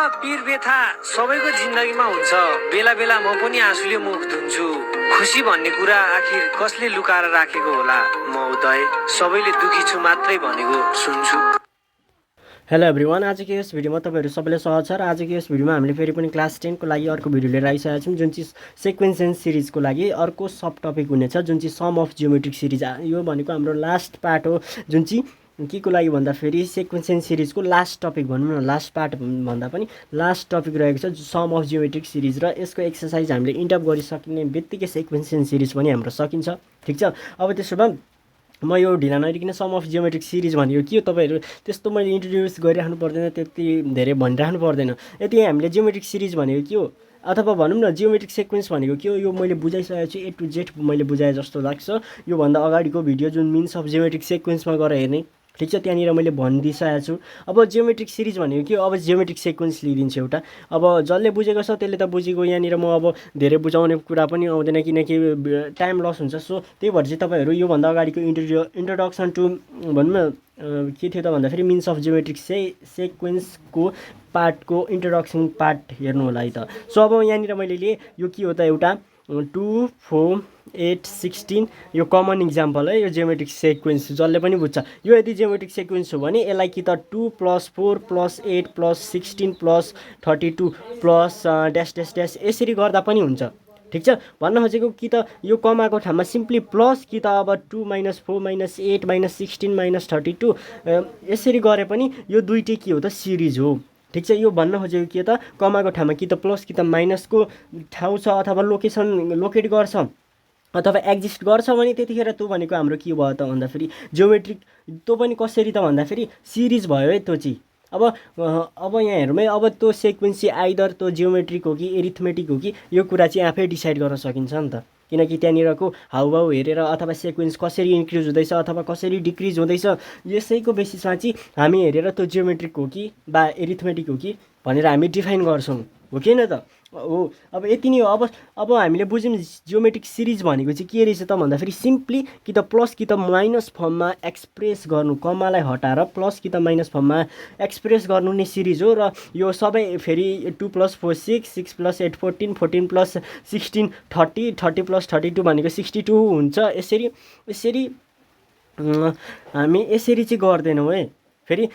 पीर व्यथा सबैको जिन्दगीमा हुन्छ। बेला बेला म पनि आँसुले मुख धुन्छु। खुसी भन्ने कुरा आखिर कसले लुकाएर राखेको होला? महोदय, सबैले दुखी छु मात्रै भनेको सुन्छु। हेलो एभ्रिवान, आजको यस भिडियोमा तपाईहरु सबैलाई स्वागत छ। र आजको यस भिडियोमा हामीले फेरि पनि क्लास 10 को लागि अर्को भिडियो लिएर आइसकेका छौं, जुन चाहिँ सिक्वेन्स एन्ड सिरिजको लागि अर्को सब टपिक हुनेछ, जुन चाहिँ सम अफ जियोमेट्रिक सिरिज। यो भनेको हाम्रो लास्ट पार्ट हो, जुन चाहिँ के को लागि भन्दा फेरि सिक्वेन्स एन्ड सिरिजको लास्ट टपिक भनौँ न, लास्ट पार्ट भन्दा पनि लास्ट टपिक रहेको छ, सम अफ जियोमेट्रिक सिरिज। र यसको एक्सरसाइज हामीले इन्टअप गरिसक्ने बित्तिकै सिक्वेन्स एन्ड सिरिज पनि हाम्रो सकिन्छ। ठिक छ, अब त्यसो भए म यो ढिला नरिकन सम अफ जियोमेट्रिक सिरिज भनेको के हो तपाईहरु त्यस्तो मैले इन्ट्रोड्युस गरिराख्नु पर्दैन, त्यति धेरै भनिराख्नु पर्दैन। यति हामीले जियोमेट्रिक सिरिज भनेको के हो अथवा भनौँ न जियोमेट्रिक सिक्वेन्स भनेको के हो, यो मैले बुझाइसकेको छु। ए टु जेड मैले बुझाए जस्तो लाग्छ। यो भन्दा अगाडिको भिडियो जुन मिन्स अफ जियोमेट्रिक सिक्वेन्समा गएर हेर्ने, ठिक छ, त्यहाँनिर मैले भनिदिइसकेको छु। अब जियोमेट्रिक सिरिज भनेको के हो, अब जियोमेट्रिक सिक्वेन्स लिइदिन्छु एउटा। अब जसले बुझेको छ त्यसले त बुझेको, यहाँनिर म अब धेरै बुझाउने कुरा पनि आउँदैन किनकि टाइम लस हुन्छ। सो त्यही भएर चाहिँ तपाईँहरू योभन्दा अगाडिको इन्ट्रोडक्सन टु भनौँ न के थियो त भन्दाखेरि मिन्स अफ जियोमेट्रिक सिक्वेन्सको पार्टको इन्ट्रोडक्सन पार्ट हेर्नु होला है त। सो अब यहाँनिर मैले लिएँ यो के हो त, एउटा 2, 4, 8, 16 यो कमन इक्जाम्पल है। यो जियोमेट्रिक सिक्वेन्स जसले पनि बुझ्छ। यो यदि जियोमेट्रिक सिक्वेन्स हो भने यसलाई कि त 2 + 4 + 8 + 16 + 32 प्लस ड्यास ड्यास ड्यास यसरी गर्दा पनि हुन्छ। ठिक छ, भन्न खोजेको कि त यो कमाको ठाउँमा सिम्पली प्लस कि त अब 2 - 4 - 8 - 16 - 32 यसरी गरे पनि यो दुईटै के हो त, सिरिज हो। ठिक छ, यो भन्न खोजेको के त, कमाको ठाउँमा कि त प्लस कि त माइनसको ठाउँ छ अथवा लोकेसन लोकेट गर्छ अथवा एक्जिस्ट गर्छ भने त्यतिखेर त्यो भनेको हाम्रो के भयो त भन्दाखेरि जियोमेट्रिक। त्यो पनि कसरी त भन्दाखेरि सिरिज भयो है त्यो चाहिँ। अब यहाँ हेरौँ है, अब त्यो सिक्वेन्स चाहिँ आइदर त्यो जियोमेट्रिक हो कि एरिथमेटिक हो कि यो कुरा चाहिँ आफै डिसाइड गर्न सकिन्छ नि त। किनकि त्यहाँनिरको हाउभाउ हेरेर अथवा सिक्वेन्स कसरी इन्क्रिज हुँदैछ अथवा कसरी डिक्रिज हुँदैछ यसैको बेसिसमा चाहिँ हामी हेरेर त्यो जियोमेट्रिक हो कि बा एरिथमेटिक हो कि भनेर हामी डिफाइन गर्छौँ, हो कि न त हो। अब यति नै हो। अब हामीले बुझ्यौँ जियोमेट्रिक सिरिज भनेको चाहिँ के रहेछ त भन्दाखेरि सिम्पली कि त प्लस कि त माइनस फर्ममा एक्सप्रेस गर्नु, कमालाई हटाएर प्लस कि त माइनस फर्ममा एक्सप्रेस गर्नु नै सिरिज हो। र यो सबै फेरि 2 + 4 6, 6 + 8 14, 14 + 16 30, 30 + 32 भनेको 62 हुन्छ। यसरी हामी यसरी चाहिँ गर्दैनौँ है। फेरि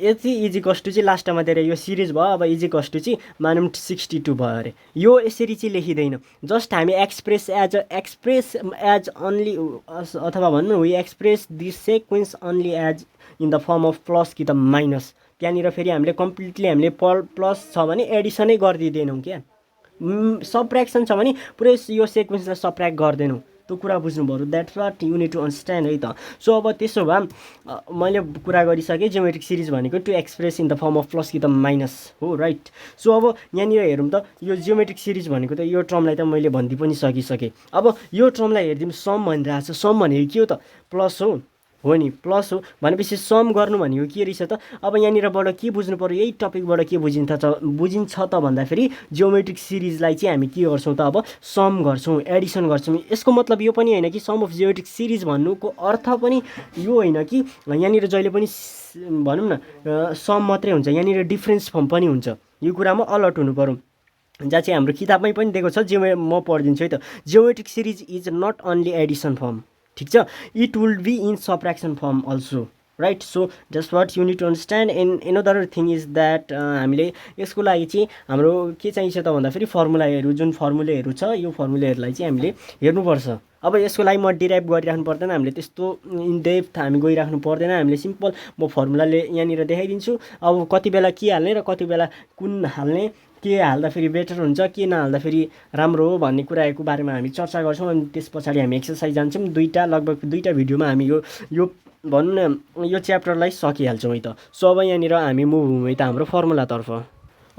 यति इजिकस टु चाहिँ लास्टमा दिएर यो सिरिज भयो। अब इजिकस टु चाहिँ मानौँ 62 भयो अरे, यो यसरी चाहिँ लेखिँदैन। जस्ट हामी एक्सप्रेस एज अन्ली अथवा भन्नु we express this sequence only as in the form of plus कि त माइनस। त्यहाँनिर फेरि हामीले कम्प्लिटली हामीले प्लस छ भने एडिसनै गरिदिँदैनौँ क्या, सबट्र्याक्सन छ भने पुरै यो सिक्वेन्सलाई सबट्र्याक्ट गर्दैनौँ। त्यो कुरा बुझ्नुभयो, that's what you need to understand है त। सो अब त्यसो भए मैले कुरा गरिसकेँ जियोमेट्रिक सिरिज भनेको to express in the form of plus कि त माइनस हो, राइट। सो अब यहाँनिर हेरौँ त यो जियोमेट्रिक सिरिज भनेको त यो टर्मलाई त मैले भनिदिइ पनि सकिसकेँ। अब यो टर्मलाई हेरिदिउँ, सम भनिरहेको छ। सम भनेको के हो त, प्लस हो नि, प्लस हो भनेपछि सम गर्नु भनेको के रहेछ त। अब यहाँनिरबाट के बुझ्नु पर्यो, यही टपिकबाट के बुझिन्छ त भन्दाखेरि जियोमेट्रिक सिरिजलाई चाहिँ हामी के गर्छौँ त, अब सम गर्छौँ, एडिसन गर्छौँ। यसको मतलब यो पनि होइन कि सम अफ जियोमेट्रिक सिरिज भन्नुको अर्थ पनि यो होइन कि यहाँनिर जहिले पनि भनौँ न सम मात्रै हुन्छ, यहाँनिर डिफ्रेन्स फर्म पनि हुन्छ। यो कुरामा अलर्ट हुनु पर्यो, जहाँ चाहिँ हाम्रो किताबमै पनि दिएको छ। म पढिदिन्छु है त। Geometric series is not only addition form, ठिक छ, it will be in subtraction form also, right. So just what you need to understand. And another thing is that हामीले यसको लागि चाहिँ हाम्रो के चाहिन्छ त भन्दाखेरि फर्मुलाहरू, जुन फर्मुलाहरू छ यो फर्मुलाहरूलाई चाहिँ हामीले हेर्नुपर्छ। अब यसको लागि म डिराइभ गरिराख्नु पर्दैन, हामीले त्यस्तो इन डेप्थ हामी गइराख्नु पर्दैन। हामीले सिम्पल म फर्मुलाले यहाँनिर देखाइदिन्छु। अब कति बेला के हाल्ने र कति बेला कुन हाल्ने, के हाल्दा फेरि बेटर हुन्छ, के नहाल्दा फेरि राम्रो हो भन्ने कुराहरूको बारेमा हामी चर्चा गर्छौँ। अनि त्यस पछाडि हामी एक्सर्साइज जान्छौँ। लगभग दुईवटा भिडियोमा हामी यो भनौँ न यो च्याप्टरलाई सकिहाल्छौँ है त। सो अब यहाँनिर हामी मुभ हौँ है त हाम्रो फर्मुलातर्फ।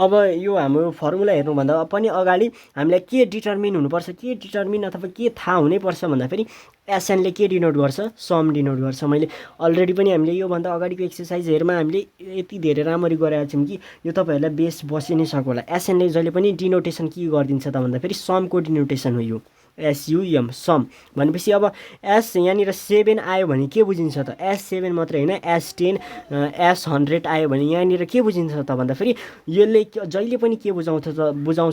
अब यो हाम्रो फर्मुला हेर्नुभन्दा पनि अगाडि हामीलाई के डिटर्मिन हुनुपर्छ, के डिटर्मिन अथवा के थाहा हुनैपर्छ भन्दाखेरि एसएनले के डिनोट गर्छ, सम डिनोट गर्छ। मैले अलरेडी पनि हामीले योभन्दा अगाडिको एक्सर्साइजहरूमा हामीले यति धेरै राम्ररी गरेका छौँ कि यो तपाईँहरूलाई बेस बसि नै सक्यो होला। एसएनले जहिले पनि डिनोटेसन के गरिदिन्छ त भन्दाखेरि समको डिनोटेसन हो यो। SUM सम भनेपछि अब एस यहाँनिर 7 आयो भने के बुझिन्छ त S7 मात्रै होइन S10 S100 आयो भने यहाँनिर के बुझिन्छ त भन्दाखेरि यसले जहिले पनि के बुझाउँछ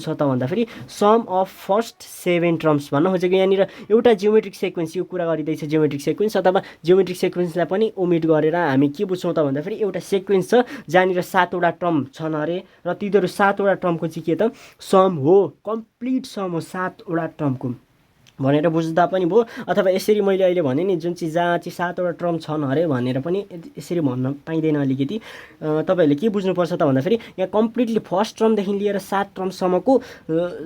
त भन्दाखेरि सम अफ फर्स्ट 7 टर्म्स भन्न खोजेको यहाँनिर एउटा जियोमेट्रिक सेक्वेन्स यो कुरा गरिँदैछ जियोमेट्रिक सेक्वेन्स अथवा जियोमेट्रिक सेक्वेन्सलाई पनि ओमिट गरेर हामी के बुझ्छौँ त भन्दाखेरि एउटा सेक्वेन्स छ जहाँनिर 7 वटा टर्म छन् अरे र तिनीहरू 7 वटा टर्मको चाहिँ के त सम हो कम्प्लिट सम हो 7 वटा टर्मको भनेर बुझ्दा पनि भयो अथवा यसरी मैले अहिले भने नि जुन चाहिँ जहाँ चाहिँ 7 वटा टर्म छन् अरे भनेर पनि यसरी भन्न पाइँदैन अलिकति तपाईँहरूले के बुझ्नुपर्छ त भन्दाखेरि यहाँ कम्प्लिटली फर्स्ट टर्मदेखि लिएर 7 टर्मसम्मको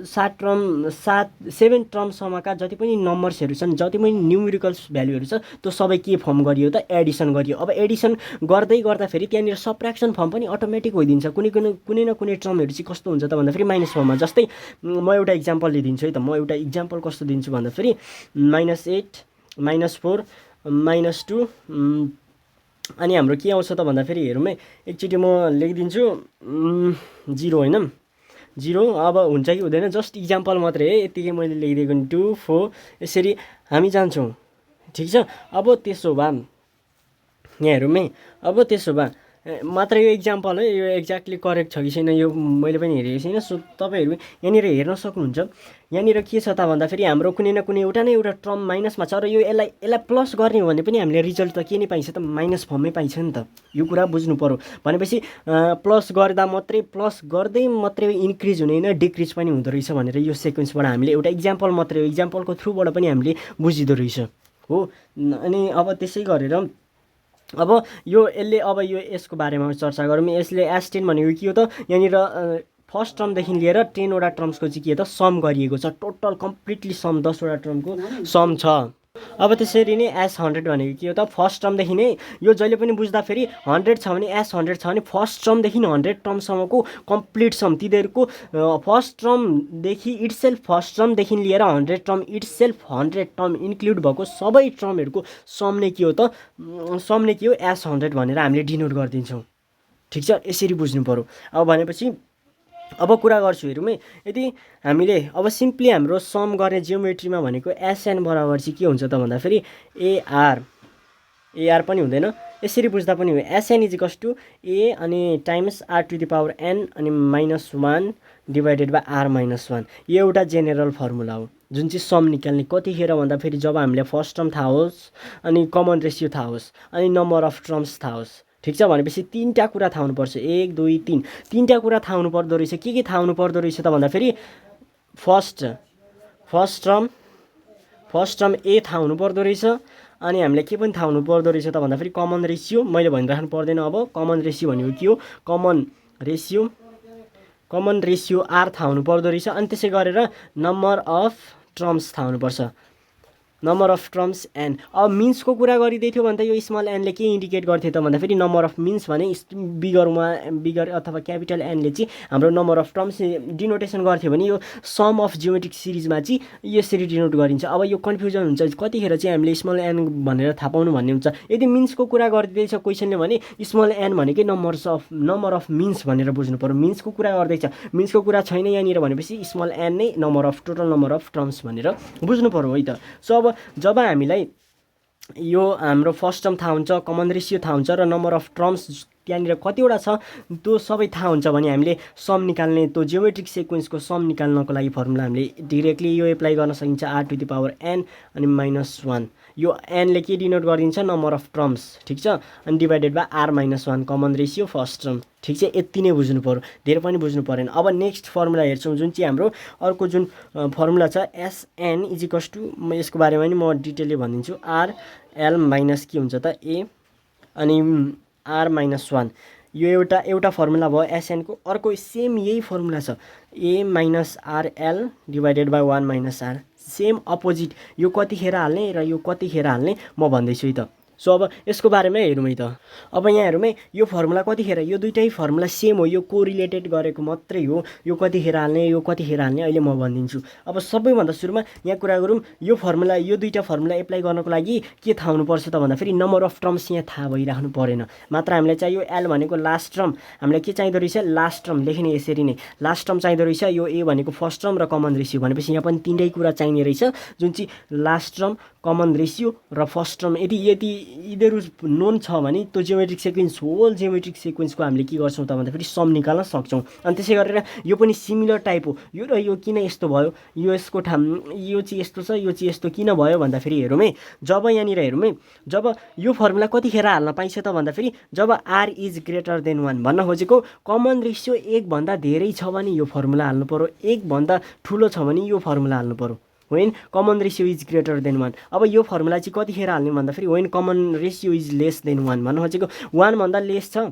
7 टर्मसम्मका जति पनि नम्बर्सहरू छन् जति पनि न्युमेरिकल्स भ्यालुहरू छ त्यो सबै के फर्म गरियो त एडिसन गरियो अब एडिसन गर्दै गर्दाखेरि त्यहाँनिर सबट्र्याक्सन फर्म पनि अटोमेटिक भइदिन्छ कुनै न कुनै टर्महरू चाहिँ कस्तो हुन्छ त भन्दाखेरि माइनस फर्ममा जस्तै म एउटा इक्जाम्पल लिइदिन्छु है त म एउटा इक्जाम्पल कस्तो दिन्छु भन्दाखेरि -8 -4 -2 अनि हाम्रो के आउँछ त भन्दाखेरि हेरौँ है एकचोटि म लेखिदिन्छु 0 होइन 0 अब हुन्छ कि हुँदैन जस्ट इक्जाम्पल मात्रै है यतिकै मैले लेखिदिएको नि 2 4 यसरी हामी जान्छौँ ठिक छ अब त्यसो भए यहाँ हेरौँ है अब त्यसो भए मात्र यो इक्जाम्पल है यो एक्ज्याक्टली करेक्ट छ कि छैन यो मैले पनि हेरेको छैन सो तपाईँहरू यहाँनिर हेर्न सक्नुहुन्छ यहाँनिर के छ त भन्दाखेरि हाम्रो कुनै न कुनै एउटा न एउटा टर्म माइनसमा छ र यो यसलाई प्लस गर्ने हो भने पनि हामीले रिजल्ट त के नै पाइन्छ त माइनस फर्ममै पाइन्छ नि त यो कुरा बुझ्नु पर्यो भनेपछि प्लस गर्दा मात्रै प्लस गर्दै मात्रै इन्क्रिज हुने होइन डिक्रिज पनि हुँदो रहेछ भनेर यो सेक्वेन्सबाट हामीले एउटा इक्जाम्पल मात्रै हो इक्जाम्पलको थ्रुबाट पनि हामीले बुझिँदो रहेछ हो अनि अब त्यसै गरेर अब यो यसले अब यो यसको बारेमा चर्चा गरौँ यसले S10 भनेको के हो त यहाँनिर फर्स्ट टर्मदेखि लिएर 10 वटा टर्म्सको चाहिँ के त सम गरिएको छ टोटल कम्प्लिटली सम 10 वटा टर्मको सम छ अब त्यसरी नै S100 भनेको के हो त फर्स्ट टर्मदेखि नै यो जहिले पनि बुझ्दाखेरि 100 छ भने S100 छ भने फर्स्ट टर्मदेखि 100 टर्मसम्मको कम्प्लिट सम तिनीहरूको फर्स्ट टर्मदेखि इट्सेल्फ फर्स्ट टर्मदेखि लिएर 100 टर्म इट्सेल्फ 100 टर्म इन्क्लुड भएको सबै टर्महरूको सम नै के हो त सम नै के हो S100 भनेर हामीले डिनोट गरिदिन्छौँ ठिक छ यसरी बुझ्नु पर्यो अब भनेपछि अब कुरा गर्छु हेरौँ है यदि हामीले अब सिम्पली हाम्रो सम गर्ने जियोमेट्रीमा भनेको SN बराबर चाहिँ के हुन्छ त भन्दाखेरि AR पनि हुँदैन यसरी बुझ्दा पनि हो SN इज टु A अनि times R to the power N अनि -1 डिभाइडेड बाई R -1 यो एउटा जेनरल फर्मुला हो जुन चाहिँ सम निकाल्ने कतिखेर भन्दाखेरि जब हामीले फर्स्ट टर्म थाहा होस् अनि कमन रेसियो थाहा होस् अनि नम्बर अफ टर्म्स थाहा होस् ठिक छ भनेपछि तीनटा कुरा थाहा हुनुपर्छ 1 2 3 तीनटा कुरा थाहा हुनु पर्दो रहेछ के थाहा हुनु पर्दो रहेछ त भन्दाखेरि फर्स्ट टर्म A थाहा हुनु पर्दो रहेछ अनि हामीले के पनि थाहा हुनु पर्दो रहेछ त भन्दाखेरि कमन रेसियो मैले भनिराख्नु पर्दैन अब कमन रेसियो भनेको के हो कमन रेसियो R थाहा हुनु पर्दो रहेछ अनि त्यसै गरेर नम्बर अफ टर्म्स थाहा हुनुपर्छ नम्बर अफ टर्म्स एन अब मिन्सको कुरा गरिँदै थियो भने त यो स्मल एनले के इन्डिकेट गर्थ्यो त भन्दाखेरि नम्बर अफ मिन्स भने बिगर अथवा क्यापिटल एनले चाहिँ हाम्रो नम्बर अफ टर्म्स डिनोटेसन गर्थ्यो भने यो सम अफ जियोमेट्रिक सिरिजमा चाहिँ यसरी डिनोट गरिन्छ अब यो कन्फ्युजन हुन्छ कतिखेर चाहिँ हामीले स्मल एन भनेर थाहा पाउनु भन्ने हुन्छ यदि मिन्सको कुरा गरिँदैछ क्वेसनले भने स्मल एन भनेकै नम्बर अफ मिन्स भनेर बुझ्नु पर्यो मिन्सको कुरा गर्दैछ मिन्सको कुरा छैन यहाँनिर भनेपछि स्मल एन नै टोटल नम्बर अफ टर्म्स भनेर बुझ्नु पर्यो है त सो अब जब हामीलाई यो हाम्रो फर्स्ट टर्म थाहा हुन्छ कमन रेसियो थाहा हुन्छ र नम्बर अफ टर्म्स त्यहाँनिर कतिवटा छ त्यो सबै थाहा हुन्छ भने हामीले सम निकाल्ने त्यो जियोमेट्रिक सिक्वेन्सको सम निकाल्नको लागि फर्मुला हामीले डिरेक्टली यो एप्लाई गर्न सकिन्छ R to the power N अनि -1 यो एनले के डिनोट गरिदिन्छ नम्बर अफ टर्म्स ठिक छ अनि divided by R -1 common ratio first term ठिक छ यति नै बुझ्नु पर्यो धेरै पनि बुझ्नु परेन अब नेक्स्ट फर्मुला हेर्छौँ जुन चाहिँ हाम्रो अर्को जुन फर्मुला छ SN इज इक्वल्स टु म यसको बारेमा नि म डिटेलली भनिदिन्छु RL माइनस के हुन्छ त A अनि R -1 यो एउटा फर्मुला भयो SN को अर्को सेम यही फर्मुला छ A -RL divided by 1 -R same opposite यो कतिखेर हाल्ने र यो कतिखेर हाल्ने म भन्दैछु है त सो अब यसको बारेमा हेरौँ है त। अब यहाँ हेरौँ है, यो फर्मुला कतिखेर, यो दुइटै फर्मुला सेम हो, यो कोरिलेटेड गरेको मात्रै हो, यो कतिखेर हाल्ने यो कतिखेर हाल्ने अहिले म भनिदिन्छु। अब सबैभन्दा सुरुमा यहाँ कुरा गरौँ, यो फर्मुला यो दुईटा फर्मुला एप्लाई गर्नको लागि के थाहा हुनुपर्छ त भन्दा फेरि नम्बर अफ टर्म्स यहाँ थाहा भइराख्नु परेन, मात्र हामीलाई चाहियो एल भनेको लास्ट टर्म, हामीलाई के चाहिँदो रहेछ लास्ट टर्म, लेख्ने यसरी नै लास्ट टर्म चाहिँदो रहेछ, यो ए भनेको फर्स्ट टर्म र कमन रेसियो भनेपछि यहाँ पनि तिनटै कुरा चाहिने रहेछ, जुन चाहिँ लास्ट टर्म कमन रेसियो र फर्स्ट टर्म। यदि यिनीहरू नोन छ भने त्यो जियोमेट्रिक सिक्वेन्स होल जियोमेट्रिक सिक्वेन्सको हामीले के गर्छौँ त भन्दाखेरि सम निकाल्न सक्छौँ। अनि त्यसै गरेर यो पनि सिमिलर टाइप हो, यो र यो किन यस्तो भयो, यो यसको यो चाहिँ यस्तो छ, यो चाहिँ यस्तो किन भयो भन्दाखेरि हेरौँ है, जब यहाँनिर हेरौँ है, जब यो फर्मुला कतिखेर हाल्न पाइन्छ त भन्दाखेरि जब आर इज ग्रेटर देन 1 भन्न खोजेको कमन रेसियो 1 भन्दा धेरै छ भने यो फर्मुला हाल्नु पर्यो, 1 भन्दा ठुलो छ भने यो फर्मुला हाल्नु पर्यो। When common ratio is greater than 1, अब यो फर्मुला चाहिँ कतिखेर हाल्ने भन्दाखेरि when common ratio is less than 1 भन्न खोजेको 1 भन्दा लेस छ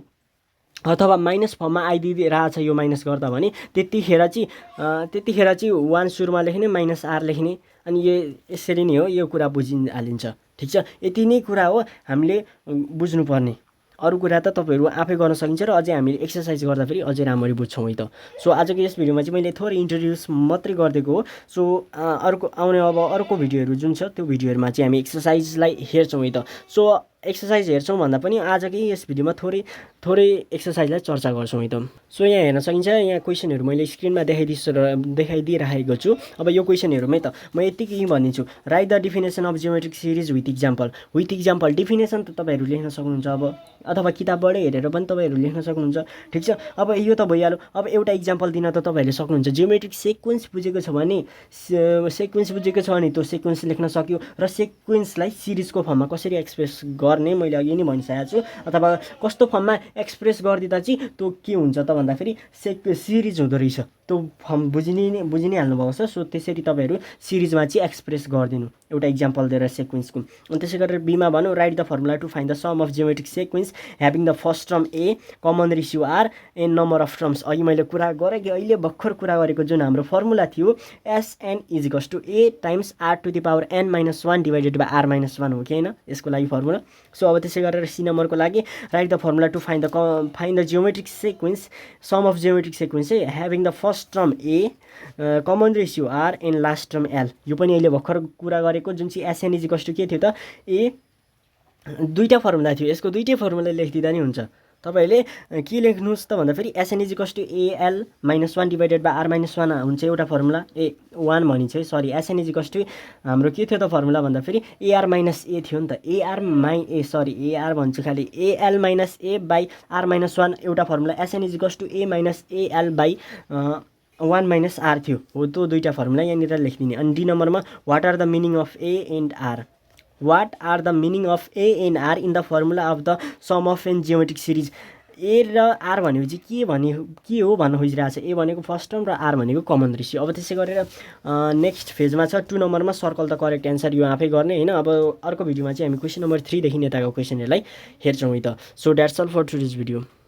अथवा माइनस फर्ममा आइदिइरहेछ यो माइनस गर्दा भने त्यतिखेर चाहिँ 1 सुरुमा लेख्ने माइनस आर लेख्ने, अनि यो यसरी नै हो, यो कुरा बुझिहालिन्छ। ठिक छ, यति नै कुरा हो हामीले बुझ्नुपर्ने, अरू कुरा त तपाईँहरू आफै गर्न सकिन्छ र अझै हामीले एक्सर्साइज गर्दा फेरि अझै राम्ररी बुझ्छौँ है त। सो आजको यस भिडियोमा चाहिँ मैले थोरै इन्ट्रोड्युस मात्रै गरिदिएको हो। सो अर्को भिडियोहरू जुन छ त्यो भिडियोहरूमा चाहिँ हामी एक्सर्साइजलाई हेर्छौँ है त। सो एक्सर्साइज हेर्छौँ भन्दा पनि आजकै यस भिडियोमा थोरै एक्सर्साइजलाई चर्चा गर्छौँ है त। सो यहाँ हेर्न सकिन्छ, यहाँ क्वेसनहरू मैले स्क्रिनमा देखाइदिइराखेको छु। अब यो क्वेसन हेरौँ है त, म यतिकै भनिदिन्छु, right the definition of geometric series with example definition त तपाईँहरू लेख्न सक्नुहुन्छ, अब अथवा किताबबाटै हेरेर पनि तपाईँहरू लेख्न सक्नुहुन्छ। ठिक छ, अब यो त भइहाल्यो। अब एउटा इक्जाम्पल दिन त तपाईँहरूले सक्नुहुन्छ, जियोमेट्रिक सिक्वेन्स बुझेको छ भने त्यो सिक्वेन्स लेख्न सक्यो र सिक्वेन्सलाई सिरिजको फर्ममा कसरी एक्सप्रेस गर्ने मैले अघि नै भनिसकेको छु, अथवा कस्तो फर्ममा एक्सप्रेस गरिदिँदा चाहिँ त्यो के हुन्छ त भन्दाखेरि सिरिज हुँदो रहेछ, त्यो फर्म बुझि नै हाल्नुभएको छ। सो त्यसरी तपाईँहरू सिरिजमा चाहिँ एक्सप्रेस गरिदिनु एउटा इक्जाम्पल दिएर सिक्वेन्सको। अनि त्यसै गरेर बीमा भनौँ, write the formula to find the sum of geometric sequence having the first term A common ratio are and number of terms. अघि मैले कुरा गरेँ कि अहिले भर्खर कुरा गरेको जुन हाम्रो फर्मुला थियो SN is equals to A times R to the power N minus 1 divided by R minus 1 हो कि होइन यसको लागि फर्मुला। सो अब त्यसै गरेर सी नम्बरको लागि right the formula to find the geometric sequence sum of geometric sequence चाहिँ having the first term A common ratio are and last term l. यो पनि अहिले भर्खर कुरा गरेको जुन चाहिँ एसएन इज इक्वल्स टु के थियो त ए, दुईवटा फर्मुला थियो, यसको दुईटै फर्मुला लेखिदिँदा नि हुन्छ। तपाईँहरूले के लेख्नुहोस् त भन्दाखेरि SN is equals to AL minus 1 divided by R minus 1 हुन्छ एउटा फर्मुला, 1 भनिन्छ है, sorry SN is equals to हाम्रो के थियो त फर्मुला भन्दाखेरि एआर माइनस ए थियो नि त, एआर भन्छु खालि AL minus A by R minus 1 एउटा formula, SN is equals to A minus AL by 1 minus R थियो, हो त्यो दुईवटा फर्मुला यहाँनिर लेखिदिने। अनि डी नम्बरमा what are the meaning of a and r, what are the meaning of a and r in the formula of the sum of n geometric series. A र r भनेपछि के हो भन्न खोजिरहेको छ, ए भनेको फर्स्ट टर्म र आर भनेको कमन रेसियो। अब त्यसै गरेर नेक्स्ट फेजमा छ 2 नम्बरमा सर्कल द करेक्ट एन्सर, यो आफै गर्ने होइन। अब अर्को भिडियोमा चाहिँ हामी क्वेसन नम्बर 3 देखि यताको क्वेसनहरूलाई हेर्छौँ है त। So that's all for today's video.